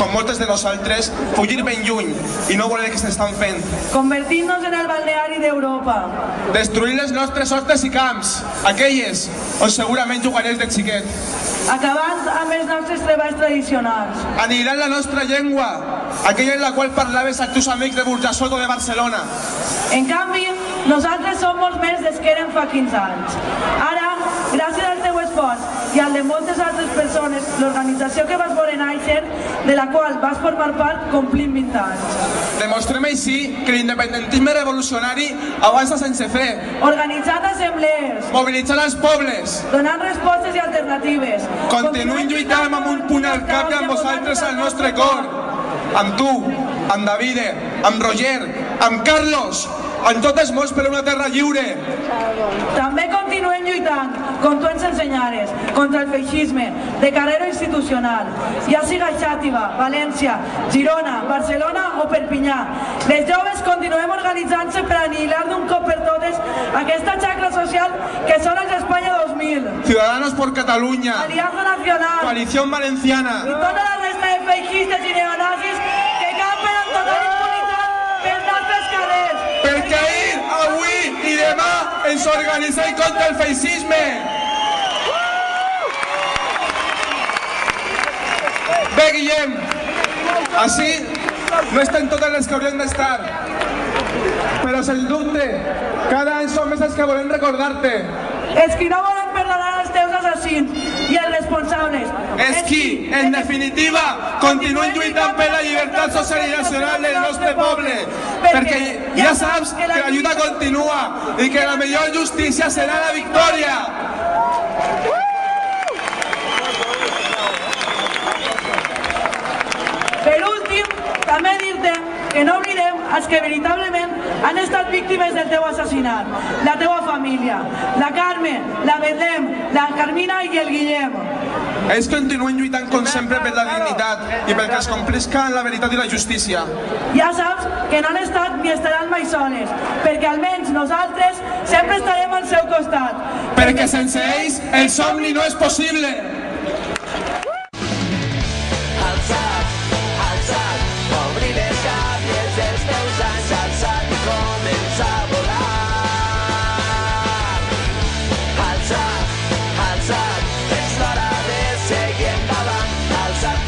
com moltes de nosaltres, fugir ben lluny i no voler el que s'estan fent. Convertir-nos en el balneari d'Europa. Destruir les nostres hortes i camps, aquelles on segurament jugarés de xiquet. Acabant amb els nostres treballs tradicionals. Anihilant la nostra llengua, aquella en la qual parlaves amb tus amics de Burjassot o de Barcelona. En canvi, nosaltres som molts més des que érem fa 15 anys. Ara, gràcies al teu esforç i al de moltes altres persones, l'organització que vas veure néixer, de la qual vas formar part, complim 20 anys. Demostrem així que l'independentisme revolucionari avança sense fer. Organitzant assemblees. Mobilitzant els pobles. Donant respostes i alternatives. Continuïn lluitant amb un puny al cap i amb vosaltres al nostre cor. Amb tu, amb Davide, amb Roger, amb Carlos, amb tots molts per una terra lliure. També continuem lluitant, com tu ens ensenyares, contra el feixisme, de carrera institucional, ja siga Xàtiva, València, Girona, Barcelona o Perpinyà. Les joves continuem organitzant-se per anihilar d'un cop per totes aquesta xacra social que són els Espanya 2000. Ciudadanos por Catalunya. Alianza Nacional. Coalición Valenciana. I tota la resta de feixistes i neonazis que campen amb total impunitat pels nostres carrers. Perquè ahir, avui i demà ens organitzem contra el feixisme. Bé, Guillem, així no estem totes les que hauríem d'estar, però sens dubte, cada any som més els que volem recordar-te. Els qui no volen perdonar els teus assassins i els responsables. És qui, en definitiva, continuen lluitant per la llibertat social i nacional del nostre poble. Perquè ja saps que la lluita continua i que la millor justícia serà la victòria. Per últim, també dir-te que no oblidem els que veritablement han estat víctimes del teu assassinat. La teua família, la Carme, la Betlem, la Carmina i el Guillem. Ells continuen lluitant com sempre per la dignitat i perquè es complisca la veritat i la justícia. Ja saps que no han estat ni estaran mai soles, perquè almenys nosaltres sempre estarem al seu costat. Perquè sense ells el somni no és possible. És l'hora de seguir endavant, alça't